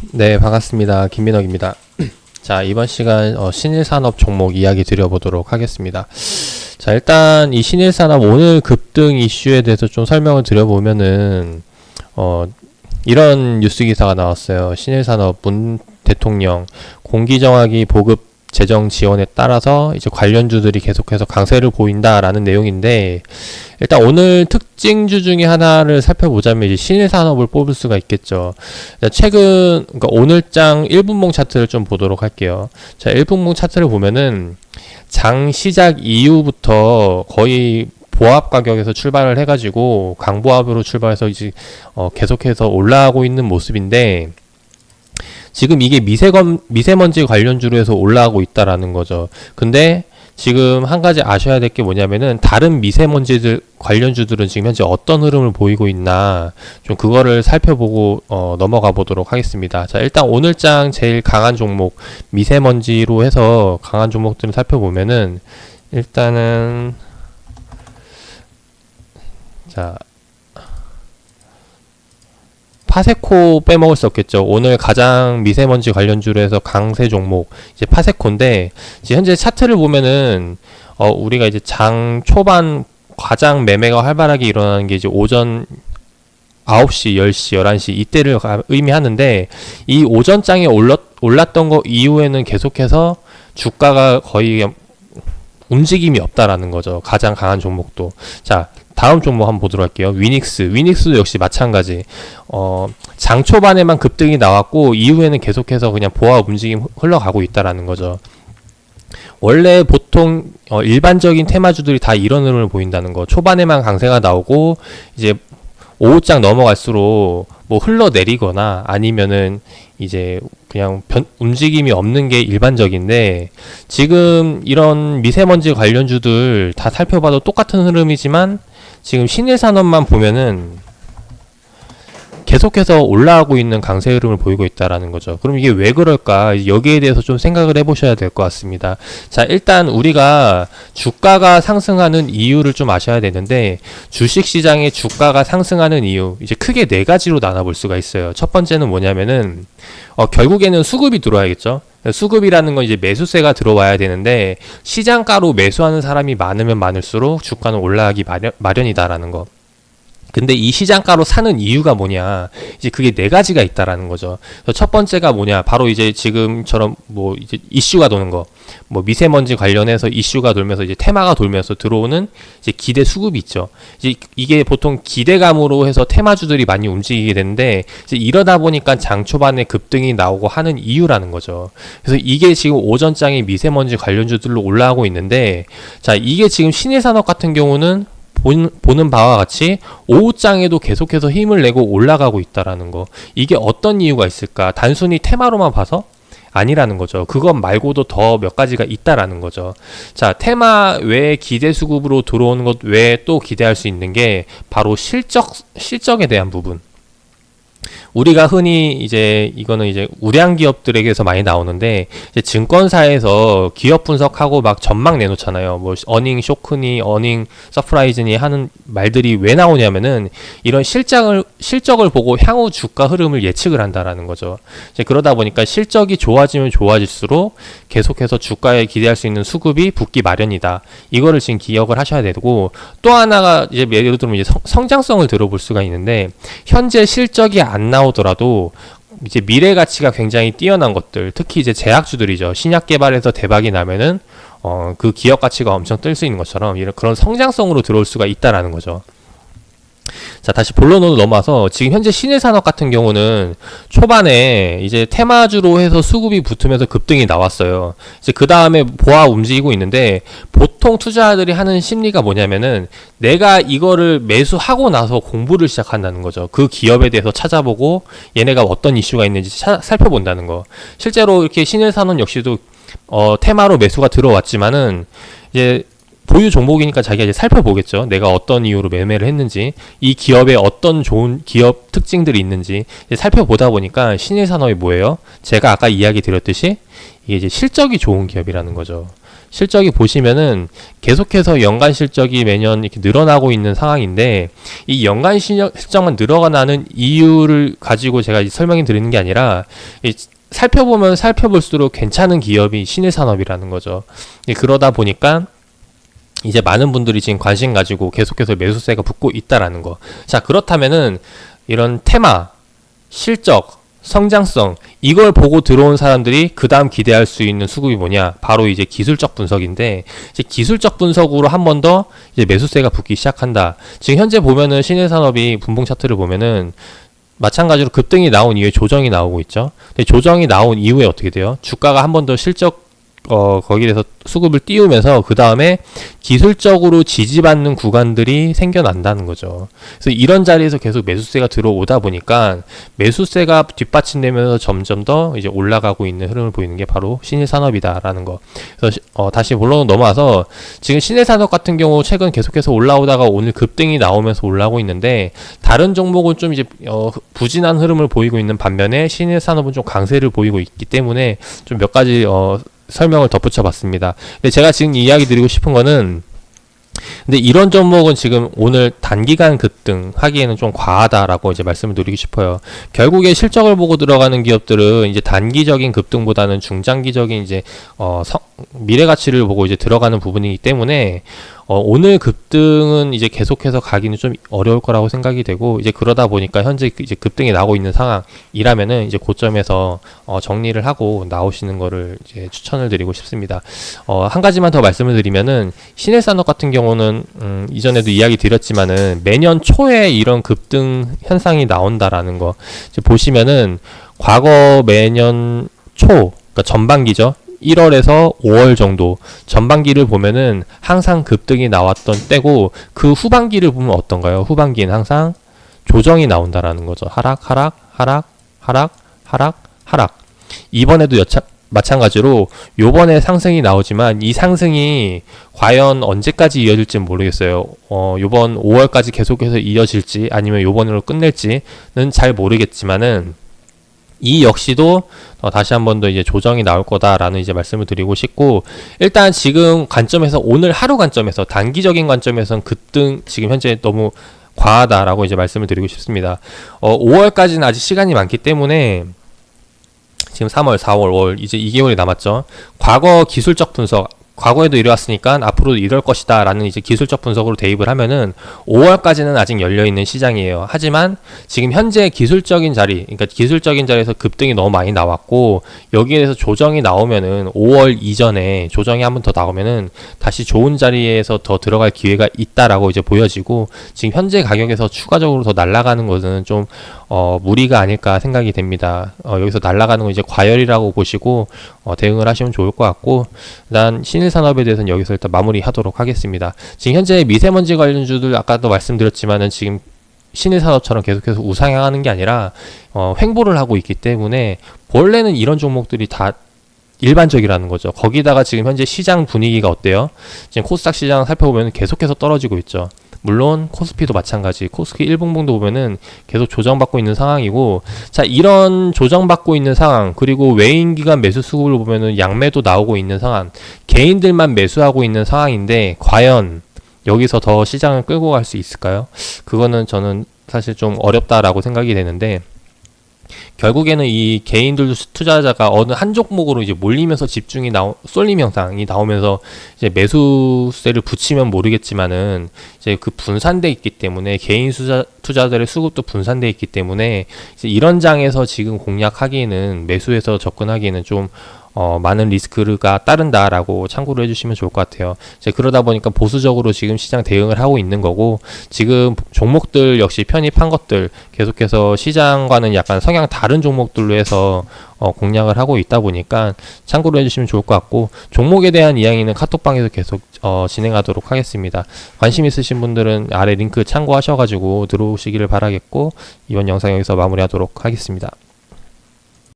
네, 반갑습니다. 김민혁입니다. 자, 이번 시간 신일산업 종목 이야기 드려보도록 하겠습니다. 자, 일단 이 신일산업 오늘 급등 이슈에 대해서 좀 설명을 드려보면은 이런 뉴스 기사가 나왔어요. 신일산업 문 대통령 공기정화기 보급 재정 지원에 따라서 이제 관련주들이 계속해서 강세를 보인다라는 내용인데, 일단 오늘 특징주 중에 하나를 살펴보자면 이제 신일산업을 뽑을 수가 있겠죠. 최근 그러니까 오늘장 1분봉 차트를 좀 보도록 할게요. 자, 1분봉 차트를 보면은 장 시작 이후부터 거의 보합 가격에서 출발을 해가지고 강보합으로 출발해서 이제 계속해서 올라가고 있는 모습인데, 지금 이게 미세먼지 관련주로 해서 올라가고 있다라는 거죠. 근데 지금 한 가지 아셔야 될 게 뭐냐면은 다른 미세먼지들 관련주들은 지금 현재 어떤 흐름을 보이고 있나 좀 그거를 살펴보고 넘어가 보도록 하겠습니다. 자, 일단 오늘장 제일 강한 종목 미세먼지로 해서 강한 종목들을 살펴보면은 일단은 자, 파세코 빼먹을 수 없겠죠. 오늘 가장 미세먼지 관련주로 해서 강세 종목 이제 파세코인데, 이제 현재 차트를 보면은 우리가 이제 장 초반 가장 매매가 활발하게 일어나는 게 이제 오전 9시, 10시, 11시 이때를 의미하는데, 이 오전장에 올랐던 거 이후에는 계속해서 주가가 거의 움직임이 없다라는 거죠. 가장 강한 종목도. 자, 다음 종목 한번 보도록 할게요. 위닉스도 역시 마찬가지. 장 초반에만 급등이 나왔고 이후에는 계속해서 그냥 보합 움직임 흘러가고 있다라는 거죠. 원래 보통 일반적인 테마주들이 다 이런 흐름을 보인다는 거. 초반에만 강세가 나오고 이제 오후장 넘어갈수록 뭐 흘러내리거나 아니면은 이제 그냥 움직임이 없는 게 일반적인데, 지금 이런 미세먼지 관련주들 다 살펴봐도 똑같은 흐름이지만 지금 신일산업만 보면은 계속해서 올라가고 있는 강세 흐름을 보이고 있다라는 거죠. 그럼 이게 왜 그럴까? 여기에 대해서 좀 생각을 해보셔야 될 것 같습니다. 자, 일단 우리가 주가가 상승하는 이유를 좀 아셔야 되는데, 주식시장의 주가가 상승하는 이유 이제 크게 네 가지로 나눠볼 수가 있어요. 첫 번째는 뭐냐면은 결국에는 수급이 들어와야겠죠. 수급이라는 건 이제 매수세가 들어와야 되는데, 시장가로 매수하는 사람이 많으면 많을수록 주가는 올라가기 마련이다라는 거. 근데 이 시장가로 사는 이유가 뭐냐, 이제 그게 네 가지가 있다라는 거죠. 그래서 첫 번째가 뭐냐, 바로 이제 지금처럼 뭐 이제 이슈가 도는 거, 뭐 미세먼지 관련해서 이슈가 돌면서 이제 테마가 돌면서 들어오는 이제 기대 수급이 있죠. 이제 이게 보통 기대감으로 해서 테마주들이 많이 움직이게 되는데, 이제 이러다 보니까 장 초반에 급등이 나오고 하는 이유라는 거죠. 그래서 이게 지금 오전장에 미세먼지 관련주들로 올라가고 있는데, 자, 이게 지금 신일산업 같은 경우는 보는 바와 같이 오후장에도 계속해서 힘을 내고 올라가고 있다라는 거. 이게 어떤 이유가 있을까? 단순히 테마로만 봐서? 아니라는 거죠. 그것 말고도 더 몇 가지가 있다라는 거죠. 자, 테마 외에 기대 수급으로 들어오는 것 외에 또 기대할 수 있는 게 바로 실적에 대한 부분. 우리가 흔히 이제 이거는 이제 우량 기업들에게서 많이 나오는데, 이제 증권사에서 기업 분석하고 막 전망 내놓잖아요. 뭐 어닝 쇼크니 어닝 서프라이즈니 하는 말들이 왜 나오냐면은 이런 실적을 보고 향후 주가 흐름을 예측을 한다라는 거죠. 이제 그러다 보니까 실적이 좋아지면 좋아질수록 계속해서 주가에 기대할 수 있는 수급이 붙기 마련이다. 이거를 지금 기억을 하셔야 되고, 또 하나가 이제 예를 들면 이제 성장성을 들어볼 수가 있는데, 현재 실적이 안 나오더라도 이제 미래 가치가 굉장히 뛰어난 것들, 특히 이제 제약주들이죠. 신약 개발에서 대박이 나면은 그 기업 가치가 엄청 뜰 수 있는 것처럼 이런 그런 성장성으로 들어올 수가 있다라는 거죠. 자, 다시 본론으로 넘어와서 지금 현재 신일산업 같은 경우는 초반에 이제 테마주로 해서 수급이 붙으면서 급등이 나왔어요. 이제 그 다음에 보합 움직이고 있는데, 보통 투자자들이 하는 심리가 뭐냐면은 내가 이거를 매수하고 나서 공부를 시작한다는 거죠. 그 기업에 대해서 찾아보고 얘네가 어떤 이슈가 있는지 살펴본다는 거. 실제로 이렇게 신일산업 역시도 테마로 매수가 들어왔지만은 이제 보유 종목이니까 자기가 이제 살펴보겠죠. 내가 어떤 이유로 매매를 했는지, 이 기업에 어떤 좋은 기업 특징들이 있는지 이제 살펴보다 보니까 신일산업이 뭐예요? 제가 아까 이야기 드렸듯이 이게 이제 실적이 좋은 기업이라는 거죠. 실적이 보시면은 계속해서 연간 실적이 매년 이렇게 늘어나고 있는 상황인데, 이 연간 실적만 늘어나는 이유를 가지고 제가 설명해 드리는 게 아니라, 살펴보면 살펴볼수록 괜찮은 기업이 신일산업이라는 거죠. 그러다 보니까 이제 많은 분들이 지금 관심 가지고 계속해서 매수세가 붙고 있다라는 거. 자, 그렇다면은 이런 테마, 실적, 성장성, 이걸 보고 들어온 사람들이 그 다음 기대할 수 있는 수급이 뭐냐? 바로 이제 기술적 분석인데, 이제 기술적 분석으로 한 번 더 이제 매수세가 붙기 시작한다. 지금 현재 보면은 신일산업이 분봉 차트를 보면은 마찬가지로 급등이 나온 이후에 조정이 나오고 있죠. 근데 조정이 나온 이후에 어떻게 돼요? 주가가 한 번 더 실적 거기에 대해서 수급을 띄우면서 그 다음에 기술적으로 지지받는 구간들이 생겨난다는 거죠. 그래서 이런 자리에서 계속 매수세가 들어오다 보니까 매수세가 뒷받침되면서 점점 더 이제 올라가고 있는 흐름을 보이는 게 바로 신일산업이다라는 거. 그래서 다시 본론으로 넘어와서 지금 신일산업 같은 경우 최근 계속해서 올라오다가 오늘 급등이 나오면서 올라오고 있는데, 다른 종목은 좀 이제 부진한 흐름을 보이고 있는 반면에 신일산업은 좀 강세를 보이고 있기 때문에 좀 몇 가지 설명을 덧붙여 봤습니다. 근데 제가 지금 이야기 드리고 싶은 거는, 근데 이런 종목은 지금 오늘 단기간 급등 하기에는 좀 과하다라고 이제 말씀을 드리고 싶어요. 결국에 실적을 보고 들어가는 기업들은 이제 단기적인 급등보다는 중장기적인 이제 미래 가치를 보고 이제 들어가는 부분이기 때문에 오늘 급등은 이제 계속해서 가기는 좀 어려울 거라고 생각이 되고, 이제 그러다 보니까 현재 이제 급등이 나오고 있는 상황이라면은 이제 고점에서 정리를 하고 나오시는 거를 이제 추천을 드리고 싶습니다. 한 가지만 더 말씀을 드리면은, 신일산업 같은 경우는 이전에도 이야기 드렸지만은 매년 초에 이런 급등 현상이 나온다라는 거 이제 보시면은, 과거 매년 초, 그러니까 전반기죠. 1월에서 5월 정도 전반기를 보면은 항상 급등이 나왔던 때고, 그 후반기를 보면 어떤가요? 후반기는 항상 조정이 나온다라는 거죠. 하락. 이번에도 마찬가지로 요번에 상승이 나오지만 이 상승이 과연 언제까지 이어질지 모르겠어요. 요번 5월까지 계속해서 이어질지 아니면 요번으로 끝낼지는 잘 모르겠지만은, 이 역시도 다시 한 번 더 이제 조정이 나올 거다라는 이제 말씀을 드리고 싶고, 일단 지금 관점에서, 오늘 하루 관점에서, 단기적인 관점에서는 급등 지금 현재 너무 과하다라고 이제 말씀을 드리고 싶습니다. 5월까지는 아직 시간이 많기 때문에, 지금 3월, 4월, 5월 이제 2개월이 남았죠. 과거 기술적 분석, 과거에도 이래왔으니까 앞으로도 이럴 것이다 라는 이제 기술적 분석으로 대입을 하면은 5월까지는 아직 열려있는 시장이에요. 하지만 지금 현재 기술적인 자리, 그러니까 기술적인 자리에서 급등이 너무 많이 나왔고, 여기에 대해서 조정이 나오면은 5월 이전에 조정이 한 번 더 나오면은 다시 좋은 자리에서 더 들어갈 기회가 있다라고 이제 보여지고, 지금 현재 가격에서 추가적으로 더 날아가는 것은 좀 무리가 아닐까 생각이 됩니다. 여기서 날아가는 건 이제 과열이라고 보시고 대응을 하시면 좋을 것 같고, 일단 신일산업에 대해서는 여기서 일단 마무리하도록 하겠습니다. 지금 현재 미세먼지 관련주들 아까도 말씀드렸지만은 지금 신일산업처럼 계속해서 우상향하는 게 아니라 횡보를 하고 있기 때문에, 원래는 이런 종목들이 다 일반적이라는 거죠. 거기다가 지금 현재 시장 분위기가 어때요? 지금 코스닥 시장 살펴보면 계속해서 떨어지고 있죠. 물론 코스피도 마찬가지, 코스피 1분봉도 보면은 계속 조정받고 있는 상황이고, 자, 이런 조정받고 있는 상황, 그리고 외인기관 매수 수급을 보면은 양매도 나오고 있는 상황, 개인들만 매수하고 있는 상황인데 과연 여기서 더 시장을 끌고 갈 수 있을까요? 그거는 저는 사실 좀 어렵다라고 생각이 되는데, 결국에는 이 개인들 투자자가 어느 한 종목으로 이제 몰리면서 집중이 쏠림 현상이 나오면서 이제 매수세를 붙이면 모르겠지만은 이제 그 분산돼 있기 때문에, 개인 투자자들의 수급도 분산돼 있기 때문에 이제 이런 장에서 지금 공략하기에는, 매수해서 접근하기에는 좀 많은 리스크가 따른다라고 참고를 해주시면 좋을 것 같아요. 이제 그러다 보니까 보수적으로 지금 시장 대응을 하고 있는 거고, 지금 종목들 역시 편입한 것들 계속해서 시장과는 약간 성향 다른 종목들로 해서 공략을 하고 있다 보니까 참고로 해주시면 좋을 것 같고, 종목에 대한 이야기는 카톡방에서 계속 진행하도록 하겠습니다. 관심 있으신 분들은 아래 링크 참고하셔가지고 들어오시기를 바라겠고, 이번 영상 여기서 마무리하도록 하겠습니다.